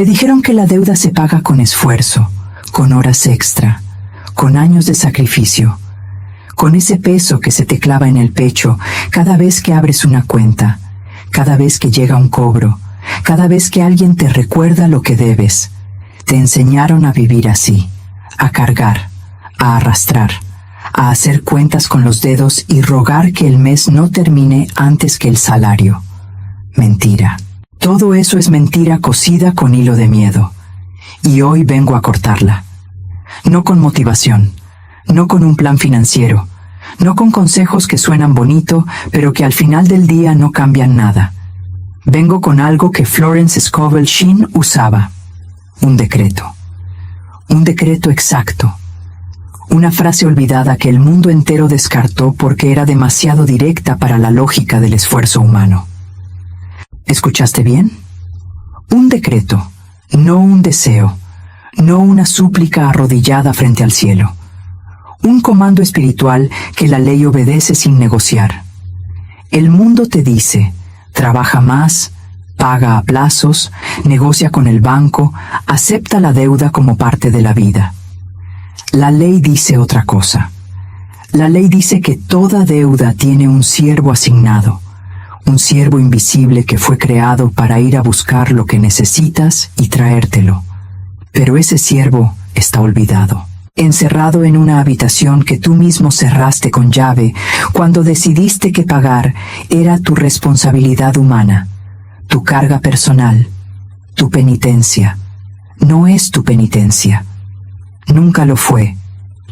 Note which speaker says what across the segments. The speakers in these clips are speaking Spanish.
Speaker 1: Te dijeron que la deuda se paga con esfuerzo, con horas extra, con años de sacrificio, con ese peso que se te clava en el pecho cada vez que abres una cuenta, cada vez que llega un cobro, cada vez que alguien te recuerda lo que debes. Te enseñaron a vivir así, a cargar, a arrastrar, a hacer cuentas con los dedos y rogar que el mes no termine antes que el salario. Mentira. Todo eso es mentira cosida con hilo de miedo. Y hoy vengo a cortarla. No con motivación, no con un plan financiero, no con consejos que suenan bonito, pero que al final del día no cambian nada. Vengo con algo que Florence Scovel Shinn usaba. Un decreto. Un decreto exacto. Una frase olvidada que el mundo entero descartó porque era demasiado directa para la lógica del esfuerzo humano. ¿Escuchaste bien? Un decreto, no un deseo, no una súplica arrodillada frente al cielo. Un comando espiritual que la ley obedece sin negociar. El mundo te dice, trabaja más, paga a plazos, negocia con el banco, acepta la deuda como parte de la vida. La ley dice otra cosa. La ley dice que toda deuda tiene un siervo asignado, un siervo invisible que fue creado para ir a buscar lo que necesitas y traértelo. Pero ese siervo está olvidado, encerrado en una habitación que tú mismo cerraste con llave cuando decidiste que pagar era tu responsabilidad humana, tu carga personal, tu penitencia. No es tu penitencia. Nunca lo fue.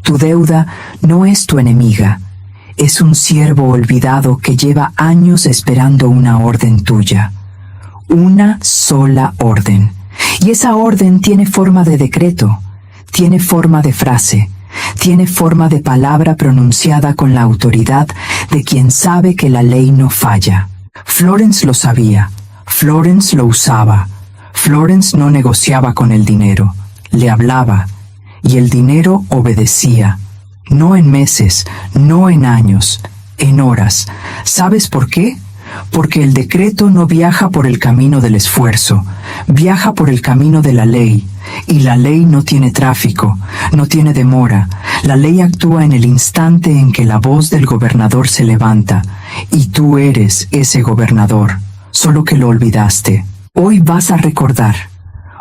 Speaker 1: Tu deuda no es tu enemiga. Es un siervo olvidado que lleva años esperando una orden tuya. Una sola orden. Y esa orden tiene forma de decreto, tiene forma de frase, tiene forma de palabra pronunciada con la autoridad de quien sabe que la ley no falla. Florence lo sabía, Florence lo usaba, Florence no negociaba con el dinero, le hablaba, y el dinero obedecía. No en meses, no en años, en horas. ¿Sabes por qué? Porque el decreto no viaja por el camino del esfuerzo, viaja por el camino de la ley, y la ley no tiene tráfico, no tiene demora. La ley actúa en el instante en que la voz del gobernador se levanta, y tú eres ese gobernador, solo que lo olvidaste. Hoy vas a recordar.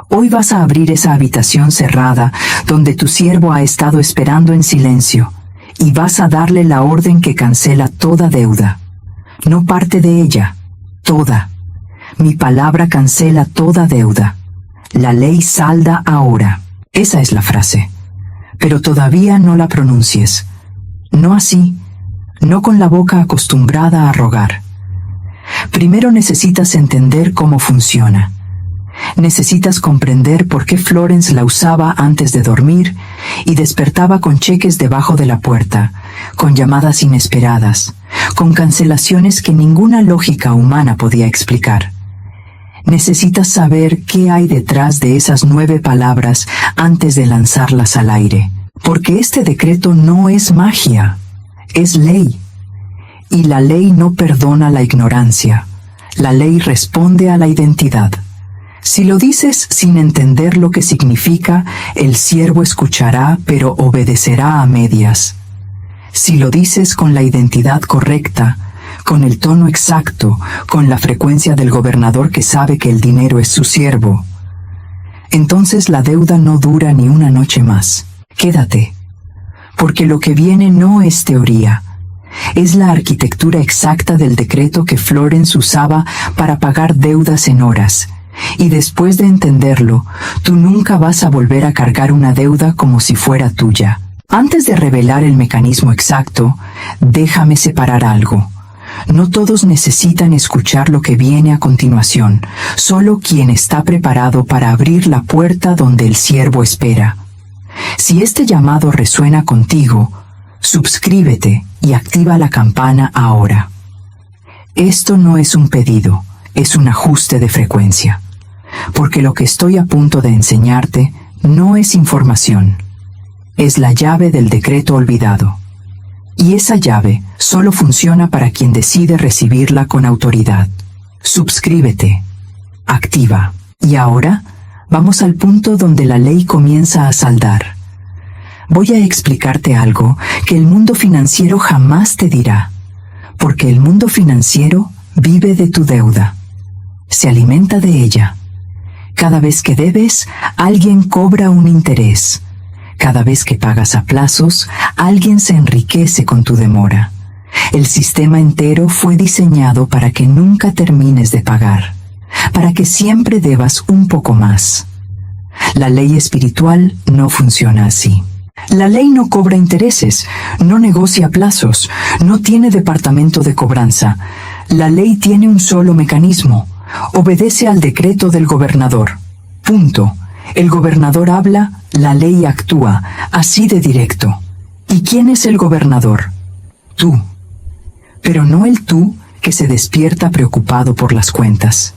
Speaker 1: Hoy vas a abrir esa habitación cerrada donde tu siervo ha estado esperando en silencio y vas a darle la orden que cancela toda deuda. No parte de ella, toda. Mi palabra cancela toda deuda. La ley salda ahora. Esa es la frase. Pero todavía no la pronuncies. No así, no con la boca acostumbrada a rogar. Primero necesitas entender cómo funciona. Necesitas comprender por qué Florence la usaba antes de dormir y despertaba con cheques debajo de la puerta, con llamadas inesperadas, con cancelaciones que ninguna lógica humana podía explicar. Necesitas saber qué hay detrás de esas 9 palabras antes de lanzarlas al aire, porque este decreto no es magia, es ley. Y la ley no perdona la ignorancia, la ley responde a la identidad. Si lo dices sin entender lo que significa, el siervo escuchará, pero obedecerá a medias. Si lo dices con la identidad correcta, con el tono exacto, con la frecuencia del gobernador que sabe que el dinero es su siervo, entonces la deuda no dura ni una noche más. Quédate, porque lo que viene no es teoría. Es la arquitectura exacta del decreto que Florence usaba para pagar deudas en horas. Y después de entenderlo, tú nunca vas a volver a cargar una deuda como si fuera tuya. Antes de revelar el mecanismo exacto, déjame separar algo. No todos necesitan escuchar lo que viene a continuación, solo quien está preparado para abrir la puerta donde el siervo espera. Si este llamado resuena contigo, suscríbete y activa la campana ahora. Esto no es un pedido, es un ajuste de frecuencia. Porque lo que estoy a punto de enseñarte no es información, es la llave del decreto olvidado. Y esa llave solo funciona para quien decide recibirla con autoridad. Suscríbete, activa. Y ahora, Vamos al punto donde la ley comienza a saldar. Voy a explicarte algo que el mundo financiero jamás te dirá, porque el mundo financiero vive de tu deuda, se alimenta de ella. Cada vez que debes, alguien cobra un interés. Cada vez que pagas a plazos, alguien se enriquece con tu demora. El sistema entero fue diseñado para que nunca termines de pagar, para que siempre debas un poco más. La ley espiritual no funciona así. La ley no cobra intereses, no negocia plazos, no tiene departamento de cobranza. La ley tiene un solo mecanismo: obedece al decreto del gobernador. Punto. El gobernador habla, la ley actúa, así de directo. ¿Y quién es el gobernador? Tú. Pero no el tú que se despierta preocupado por las cuentas.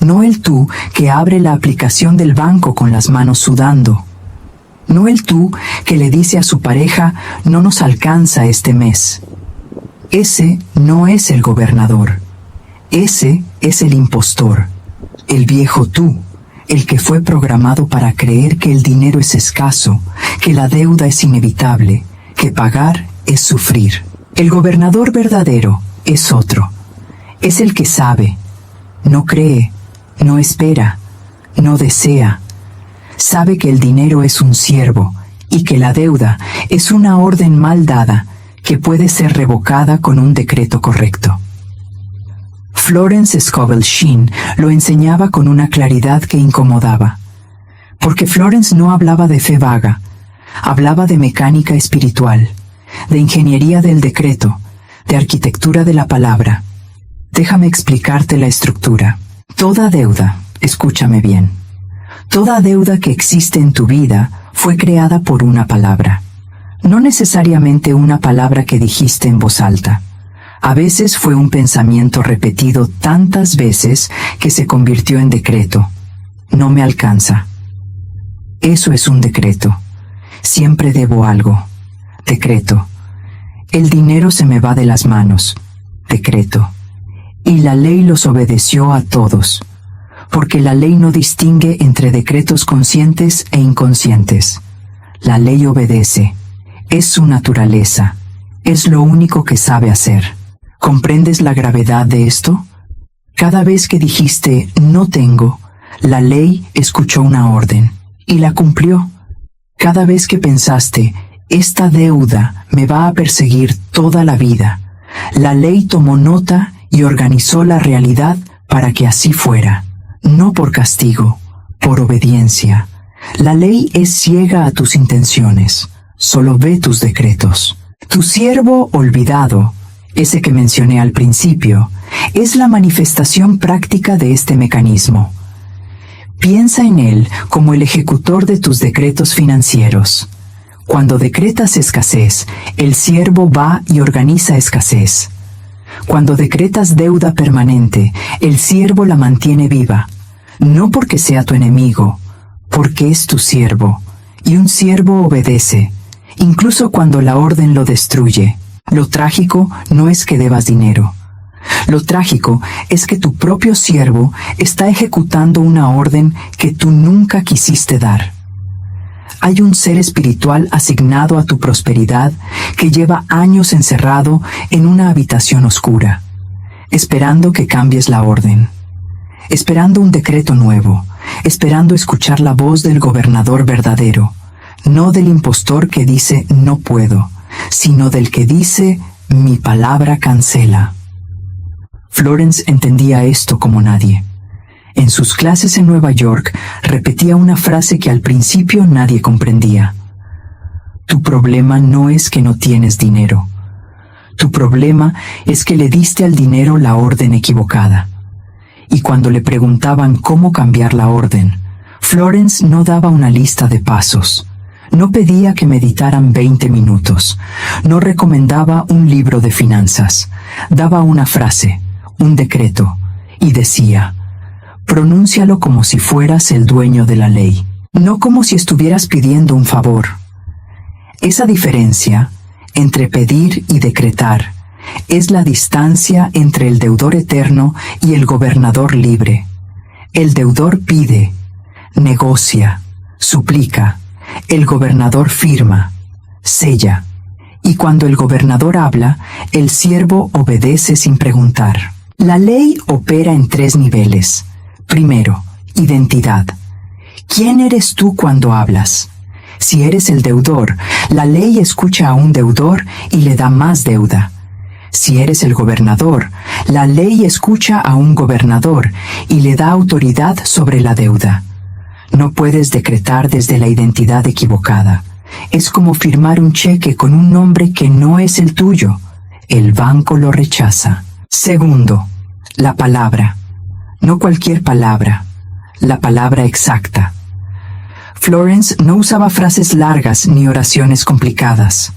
Speaker 1: No el tú que abre la aplicación del banco con las manos sudando. No el tú que le dice a su pareja, no nos alcanza este mes. Ese no es el gobernador. Ese es el impostor, el viejo tú, el que fue programado para creer que el dinero es escaso, que la deuda es inevitable, que pagar es sufrir. El gobernador verdadero es otro. Es el que sabe, no cree, no espera, no desea. Sabe que el dinero es un siervo y que la deuda es una orden mal dada que puede ser revocada con un decreto correcto. Florence Scovel Shinn lo enseñaba con una claridad que incomodaba, porque Florence no hablaba de fe vaga, hablaba de mecánica espiritual, de ingeniería del decreto, de arquitectura de la palabra. Déjame explicarte la estructura. Toda deuda, escúchame bien, toda deuda que existe en tu vida fue creada por una palabra. No necesariamente una palabra que dijiste en voz alta. A veces fue un pensamiento repetido tantas veces que se convirtió en decreto. No me alcanza. Eso es un decreto. Siempre debo algo. Decreto. El dinero se me va de las manos. Decreto. Y la ley los obedeció a todos, porque la ley no distingue entre decretos conscientes e inconscientes. La ley obedece. Es su naturaleza. Es lo único que sabe hacer. ¿Comprendes la gravedad de esto? Cada vez que dijiste no tengo, la ley escuchó una orden y la cumplió. Cada vez que pensaste esta deuda me va a perseguir toda la vida, la ley tomó nota y organizó la realidad para que así fuera. No por castigo, por obediencia. La ley es ciega a tus intenciones, solo ve tus decretos. Tu siervo olvidado, ese que mencioné al principio, es la manifestación práctica de este mecanismo. Piensa en él como el ejecutor de tus decretos financieros. Cuando decretas escasez, el siervo va y organiza escasez. Cuando decretas deuda permanente, el siervo la mantiene viva, no porque sea tu enemigo, porque es tu siervo, y un siervo obedece, incluso cuando la orden lo destruye. Lo trágico no es que debas dinero. Lo trágico es que tu propio siervo está ejecutando una orden que tú nunca quisiste dar. Hay un ser espiritual asignado a tu prosperidad que lleva años encerrado en una habitación oscura, esperando que cambies la orden, esperando un decreto nuevo, esperando escuchar la voz del gobernador verdadero, no del impostor que dice no puedo, sino del que dice mi palabra cancela. Florence entendía esto como nadie. En sus clases en Nueva York repetía una frase que al principio nadie comprendía. Tu problema no es que no tienes dinero. Tu problema es que le diste al dinero la orden equivocada. Y cuando le preguntaban cómo cambiar la orden, Florence no daba una lista de pasos. No pedía que meditaran 20 minutos. No recomendaba un libro de finanzas. Daba una frase, un decreto, y decía: pronúncialo como si fueras el dueño de la ley, no como si estuvieras pidiendo un favor. Esa diferencia entre pedir y decretar es la distancia entre el deudor eterno y el gobernador libre. El deudor pide, negocia, suplica, el gobernador firma, sella, y cuando el gobernador habla, el siervo obedece sin preguntar. La ley opera en 3 niveles. Primero, identidad. ¿Quién eres tú cuando hablas? Si eres el deudor, la ley escucha a un deudor y le da más deuda. Si eres el gobernador, la ley escucha a un gobernador y le da autoridad sobre la deuda. No puedes decretar desde la identidad equivocada. Es como firmar un cheque con un nombre que no es el tuyo. El banco lo rechaza. Segundo, la palabra. No cualquier palabra, la palabra exacta. Florence no usaba frases largas ni oraciones complicadas.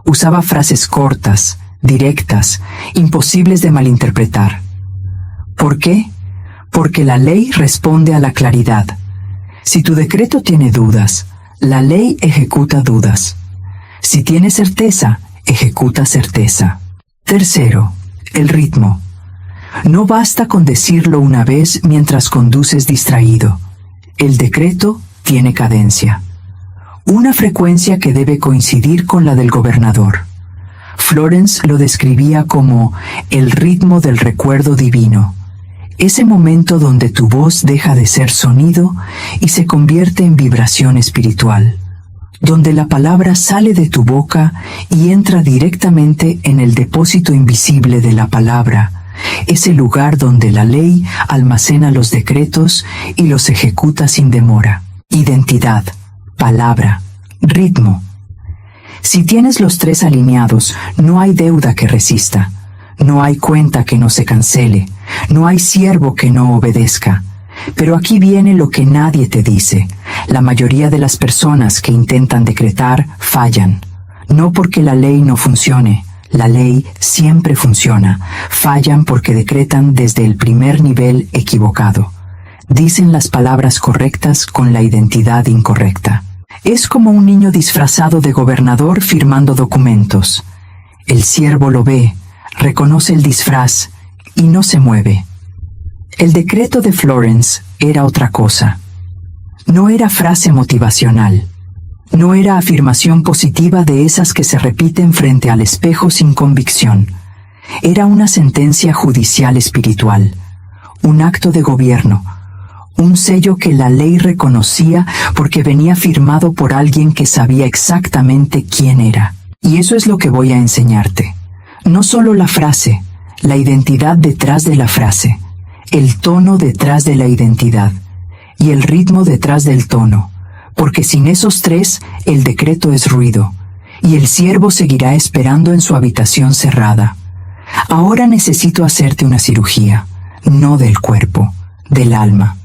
Speaker 1: Usaba frases cortas, directas, imposibles de malinterpretar. ¿Por qué? Porque la ley responde a la claridad. Si tu decreto tiene dudas, la ley ejecuta dudas. Si tiene certeza, ejecuta certeza. Tercero, el ritmo. No basta con decirlo una vez mientras conduces distraído. El decreto tiene cadencia. Una frecuencia que debe coincidir con la del gobernador. Florence lo describía como el ritmo del recuerdo divino. Ese momento donde tu voz deja de ser sonido y se convierte en vibración espiritual, donde la palabra sale de tu boca y entra directamente en el depósito invisible de la palabra, ese lugar donde la ley almacena los decretos y los ejecuta sin demora. Identidad, palabra, ritmo. Si tienes los 3 alineados, no hay deuda que resista. No hay cuenta que no se cancele, no hay siervo que no obedezca. Pero aquí viene lo que nadie te dice. La mayoría de las personas que intentan decretar fallan. No porque la ley no funcione, la ley siempre funciona. Fallan porque decretan desde el primer nivel equivocado. Dicen las palabras correctas con la identidad incorrecta. Es como un niño disfrazado de gobernador firmando documentos. El siervo lo ve, reconoce el disfraz y no se mueve. El decreto de Florence era otra cosa. No era frase motivacional. No era afirmación positiva de esas que se repiten frente al espejo sin convicción. Era una sentencia judicial espiritual, un acto de gobierno, un sello que la ley reconocía porque venía firmado por alguien que sabía exactamente quién era. Y eso es lo que voy a enseñarte. No solo la frase, la identidad detrás de la frase, el tono detrás de la identidad y el ritmo detrás del tono, porque sin esos 3 el decreto es ruido y el siervo seguirá esperando en su habitación cerrada. Ahora necesito hacerte una cirugía, no del cuerpo, del alma.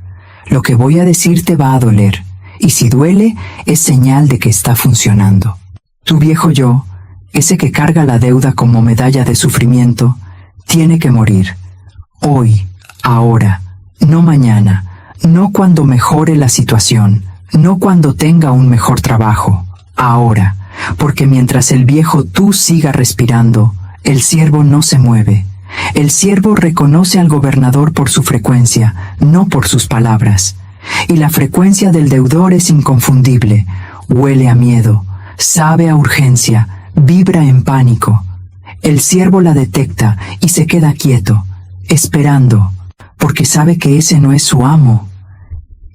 Speaker 1: Lo que voy a decir te va a doler, y si duele es señal de que está funcionando. Tu viejo yo, ese que carga la deuda como medalla de sufrimiento, tiene que morir. Hoy, ahora, no mañana, no cuando mejore la situación, no cuando tenga un mejor trabajo, ahora, porque mientras el viejo tú siga respirando, el siervo no se mueve. El siervo reconoce al gobernador por su frecuencia, no por sus palabras. Y la frecuencia del deudor es inconfundible, huele a miedo, sabe a urgencia, vibra en pánico. El siervo la detecta y se queda quieto, esperando, porque sabe que ese no es su amo.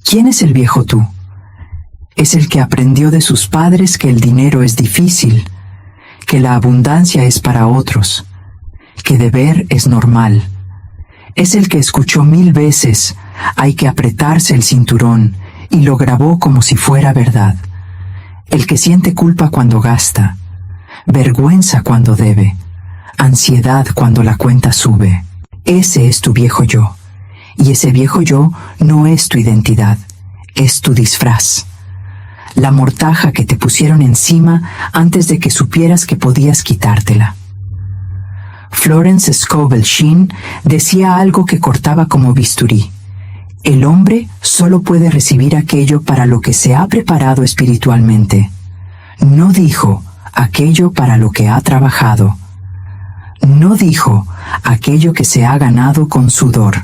Speaker 1: ¿Quién es el viejo tú? Es el que aprendió de sus padres que el dinero es difícil, que la abundancia es para otros, que deber es normal. Es el que escuchó 1000 veces, hay que apretarse el cinturón, y lo grabó como si fuera verdad. El que siente culpa cuando gasta, vergüenza cuando debe, ansiedad cuando la cuenta sube. Ese es tu viejo yo, y ese viejo yo no es tu identidad, es tu disfraz. La mortaja que te pusieron encima antes de que supieras que podías quitártela. Florence Scovel Shinn decía algo que cortaba como bisturí. El hombre solo puede recibir aquello para lo que se ha preparado espiritualmente. No dijo aquello para lo que ha trabajado. No dijo aquello que se ha ganado con sudor.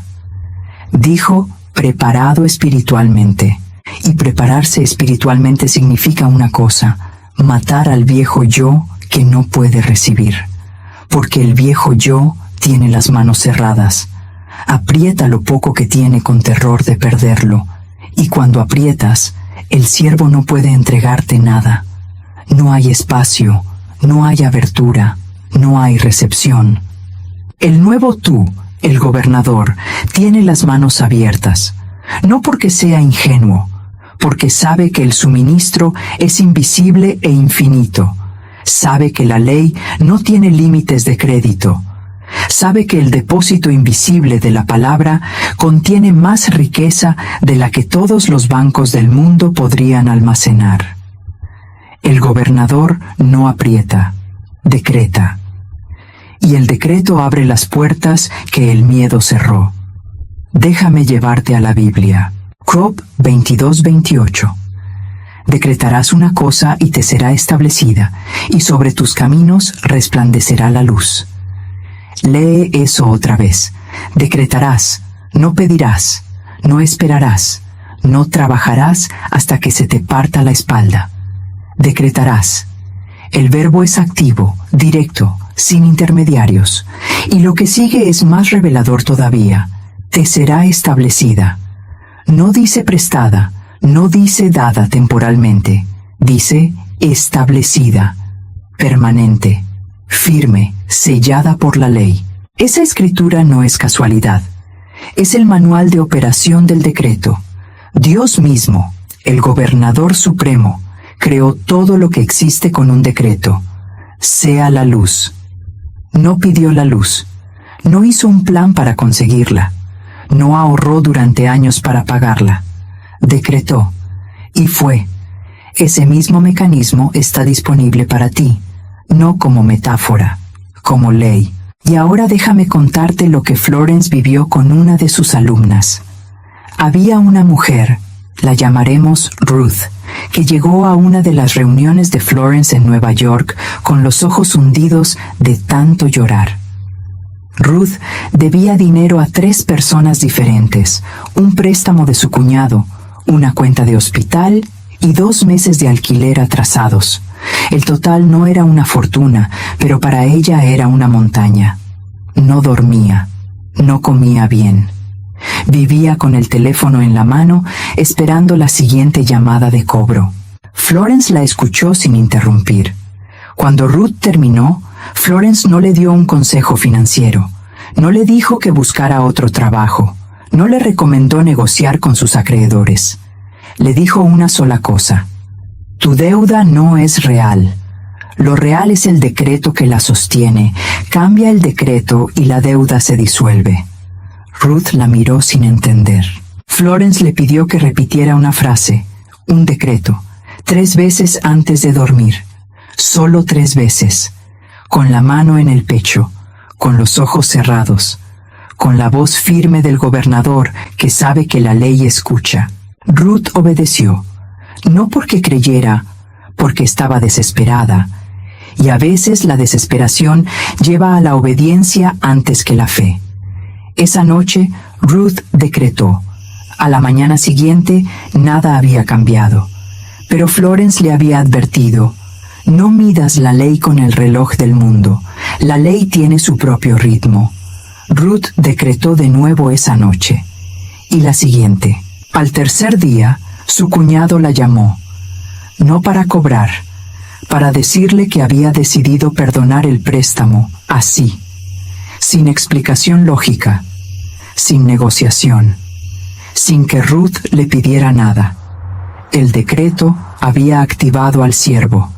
Speaker 1: Dijo preparado espiritualmente. Y prepararse espiritualmente significa una cosa: matar al viejo yo que no puede recibir. Porque el viejo yo tiene las manos cerradas. Aprieta lo poco que tiene con terror de perderlo. Y cuando aprietas, el siervo no puede entregarte nada. No hay espacio, no hay abertura, no hay recepción. El nuevo tú, el gobernador, tiene las manos abiertas. No porque sea ingenuo, porque sabe que el suministro es invisible e infinito. Sabe que la ley no tiene límites de crédito. Sabe que el depósito invisible de la palabra contiene más riqueza de la que todos los bancos del mundo podrían almacenar. El gobernador no aprieta, decreta. Y el decreto abre las puertas que el miedo cerró. Déjame llevarte a la Biblia. Job 22:28. Decretarás una cosa y te será establecida, y sobre tus caminos resplandecerá la luz. Lee eso otra vez. Decretarás, no pedirás, no esperarás, no trabajarás hasta que se te parta la espalda. Decretarás. El verbo es activo, directo, sin intermediarios, y lo que sigue es más revelador todavía. Te será establecida. No dice prestada, no dice dada temporalmente, dice establecida, permanente, firme, sellada por la ley. Esa escritura no es casualidad. Es el manual de operación del decreto. Dios mismo, el gobernador supremo, creó todo lo que existe con un decreto. Sea la luz. No pidió la luz. No hizo un plan para conseguirla. No ahorró durante años para pagarla. Decretó. Y fue. Ese mismo mecanismo está disponible para ti, no como metáfora, como ley. Y ahora déjame contarte lo que Florence vivió con una de sus alumnas. Había una mujer, la llamaremos Ruth, que llegó a una de las reuniones de Florence en Nueva York con los ojos hundidos de tanto llorar. Ruth debía dinero a 3 personas diferentes, un préstamo de su cuñado, una cuenta de hospital y 2 meses de alquiler atrasados. El total no era una fortuna, pero para ella era una montaña. No dormía, no comía bien. Vivía con el teléfono en la mano, esperando la siguiente llamada de cobro. Florence la escuchó sin interrumpir. Cuando Ruth terminó, Florence no le dio un consejo financiero. No le dijo que buscara otro trabajo. No le recomendó negociar con sus acreedores. Le dijo una sola cosa: tu deuda no es real. Lo real es el decreto que la sostiene. Cambia el decreto y la deuda se disuelve. Ruth la miró sin entender. Florence le pidió que repitiera una frase, un decreto, 3 veces antes de dormir. Solo 3 veces. Con la mano en el pecho, con los ojos cerrados, con la voz firme del gobernador que sabe que la ley escucha. Ruth obedeció, no porque creyera, porque estaba desesperada, y a veces la desesperación lleva a la obediencia antes que la fe. Esa noche, Ruth decretó. A la mañana siguiente, nada había cambiado, pero Florence le había advertido: no midas la ley con el reloj del mundo, la ley tiene su propio ritmo. Ruth decretó de nuevo esa noche, y la siguiente. Al tercer día, su cuñado la llamó, no para cobrar, para decirle que había decidido perdonar el préstamo, así, sin explicación lógica, sin negociación, sin que Ruth le pidiera nada. El decreto había activado al siervo,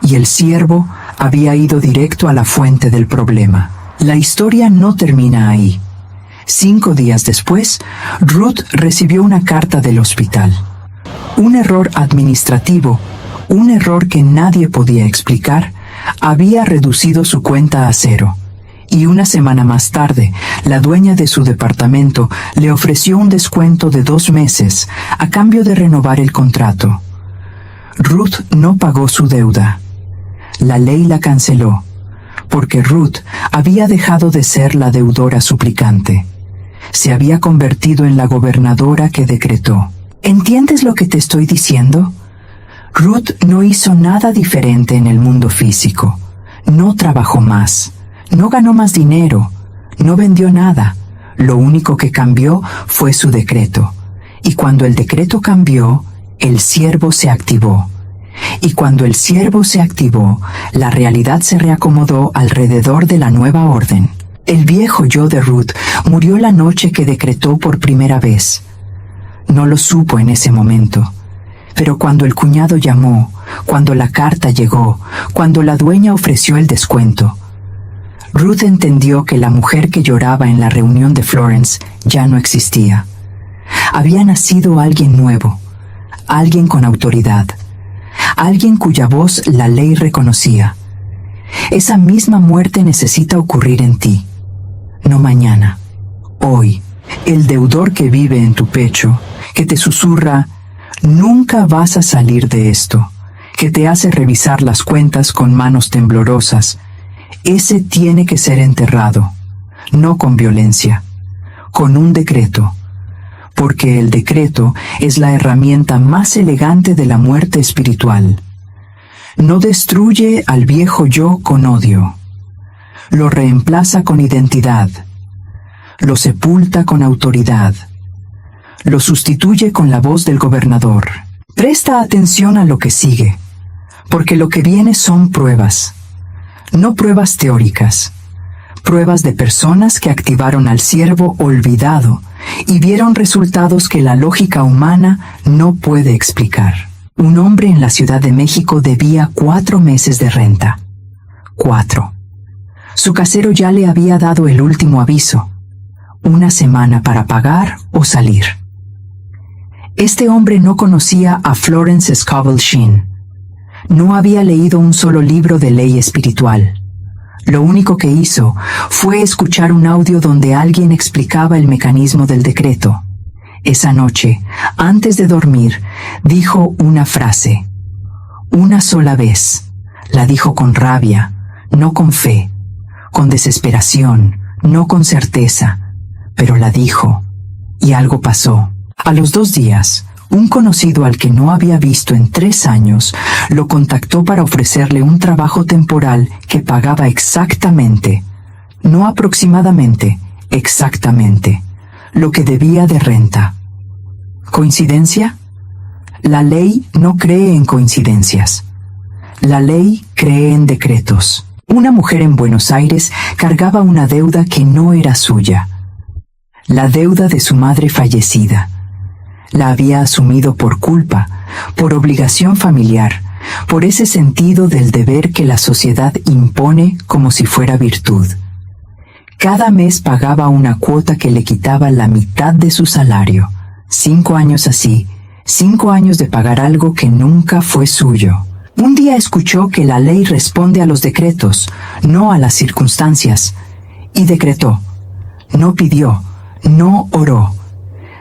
Speaker 1: y el siervo había ido directo a la fuente del problema. La historia no termina ahí. 5 días después, Ruth recibió una carta del hospital. Un error administrativo, un error que nadie podía explicar, había reducido su cuenta a 0. Y una semana más tarde, la dueña de su departamento le ofreció un descuento de 2 meses a cambio de renovar el contrato. Ruth no pagó su deuda. La ley la canceló, porque Ruth había dejado de ser la deudora suplicante. Se había convertido en la gobernadora que decretó. ¿Entiendes lo que te estoy diciendo? Ruth no hizo nada diferente en el mundo físico. No trabajó más, no ganó más dinero, no vendió nada. Lo único que cambió fue su decreto. Y cuando el decreto cambió, el siervo se activó. Y cuando el siervo se activó, la realidad se reacomodó alrededor de la nueva orden. El viejo yo de Ruth murió la noche que decretó por primera vez. No lo supo en ese momento. Pero cuando el cuñado llamó, cuando la carta llegó, cuando la dueña ofreció el descuento, Ruth entendió que la mujer que lloraba en la reunión de Florence ya no existía. Había nacido alguien nuevo, alguien con autoridad, alguien cuya voz la ley reconocía. Esa misma muerte necesita ocurrir en ti, no mañana, hoy. El deudor que vive en tu pecho, que te susurra, nunca vas a salir de esto, que te hace revisar las cuentas con manos temblorosas, ese tiene que ser enterrado, no con violencia, con un decreto, porque el decreto es la herramienta más elegante de la muerte espiritual. No destruye al viejo yo con odio, lo reemplaza con identidad, lo sepulta con autoridad, lo sustituye con la voz del gobernador. Presta atención a lo que sigue, porque lo que viene son pruebas, no pruebas teóricas, pruebas de personas que activaron al siervo olvidado y vieron resultados que la lógica humana no puede explicar. Un hombre en la Ciudad de México debía 4 meses de renta. 4. Su casero ya le había dado el último aviso. 1 semana para pagar o salir. Este hombre no conocía a Florence Scovel Shinn. No había leído un solo libro de ley espiritual. Lo único que hizo fue escuchar un audio donde alguien explicaba el mecanismo del decreto. Esa noche, antes de dormir, dijo una frase. Una sola vez. La dijo con rabia, no con fe, con desesperación, no con certeza, pero la dijo, y algo pasó. A los 2 días, un conocido al que no había visto en 3 años lo contactó para ofrecerle un trabajo temporal que pagaba exactamente, no aproximadamente, exactamente, lo que debía de renta. ¿Coincidencia? La ley no cree en coincidencias. La ley cree en decretos. Una mujer en Buenos Aires cargaba una deuda que no era suya. La deuda de su madre fallecida. La había asumido por culpa, por obligación familiar, por ese sentido del deber que la sociedad impone como si fuera virtud. Cada mes pagaba una cuota que le quitaba la mitad de su salario. 5 años así, 5 años de pagar algo que nunca fue suyo. Un día escuchó que la ley responde a los decretos, no a las circunstancias, y decretó. No pidió, no oró.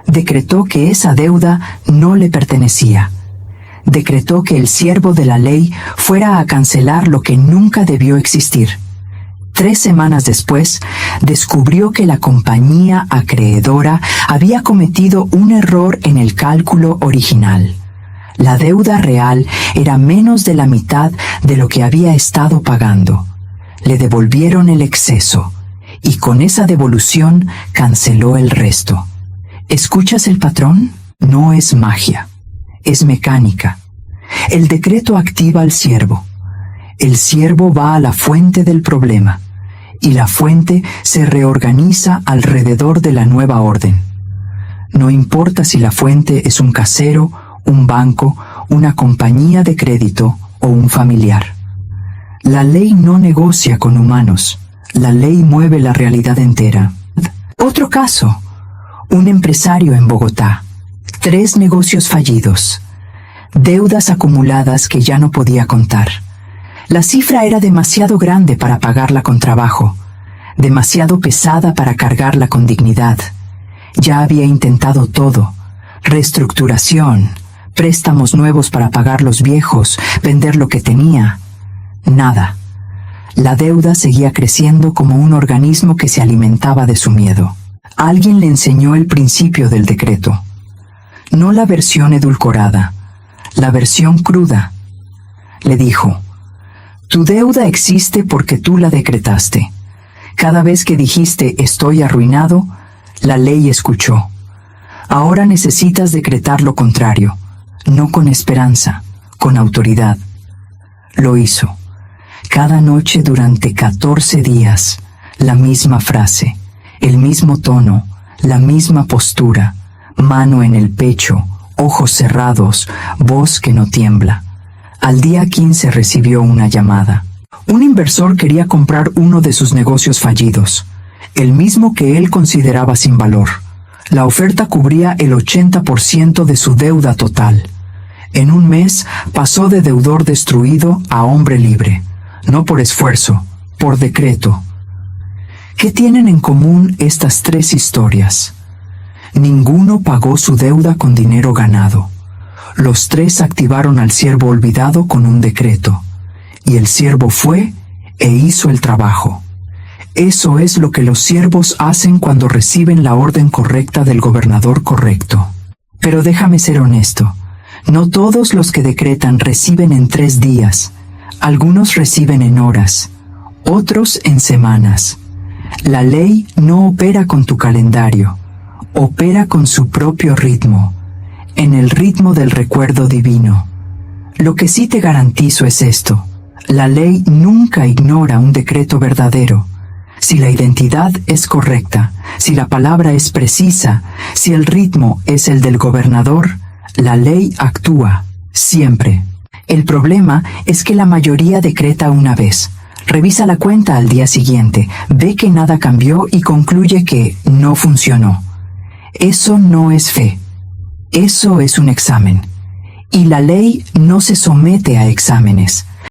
Speaker 1: Decretó que esa deuda no le pertenecía. Decretó que el siervo de la ley fuera a cancelar lo que nunca debió existir. 3 semanas después, descubrió que la compañía acreedora había cometido un error en el cálculo original. La deuda real era menos de la mitad de lo que había estado pagando. Le devolvieron el exceso, y con esa devolución canceló el resto. ¿Escuchas el patrón? No es magia, es mecánica. El decreto activa al siervo. El siervo va a la fuente del problema, y la fuente se reorganiza alrededor de la nueva orden. No importa si la fuente es un casero, un banco, una compañía de crédito o un familiar. La ley no negocia con humanos. La ley mueve la realidad entera. Otro caso. Un empresario en Bogotá. 3 negocios fallidos. Deudas acumuladas que ya no podía contar. La cifra era demasiado grande para pagarla con trabajo. Demasiado pesada para cargarla con dignidad. Ya había intentado todo. Reestructuración, préstamos nuevos para pagar los viejos, vender lo que tenía. Nada. La deuda seguía creciendo como un organismo que se alimentaba de su miedo. Alguien le enseñó el principio del decreto. no la versión edulcorada, la versión cruda. Le dijo: tu deuda existe porque tú la decretaste. Cada vez que dijiste estoy arruinado, la ley escuchó. Ahora necesitas decretar lo contrario, no con esperanza, con autoridad. Lo hizo. Cada noche durante 14 días, la misma frase, el mismo tono, la misma postura, mano en el pecho, ojos cerrados, voz que no tiembla. Al día 15 recibió una llamada. Un inversor quería comprar uno de sus negocios fallidos, el mismo que él consideraba sin valor. La oferta cubría el 80% de su deuda total. En un mes pasó de deudor destruido a hombre libre, no por esfuerzo, por decreto. ¿Qué tienen en común estas tres historias? Ninguno pagó su deuda con dinero ganado. Los tres activaron al siervo olvidado con un decreto, y el siervo fue e hizo el trabajo. Eso es lo que los siervos hacen cuando reciben la orden correcta del gobernador correcto. Pero déjame ser honesto, no todos los que decretan reciben en 3 días. Algunos reciben en horas, otros en semanas. La ley no opera con tu calendario, opera con su propio ritmo, en el ritmo del recuerdo divino. Lo que sí te garantizo es esto: la ley nunca ignora un decreto verdadero. Si la identidad es correcta, si la palabra es precisa, si el ritmo es el del gobernador, la ley actúa, siempre. El problema es que la mayoría decreta una vez, revisa la cuenta al día siguiente, ve que nada cambió y concluye que no funcionó. Eso no es fe. Eso es un examen. Y la ley no se somete a exámenes.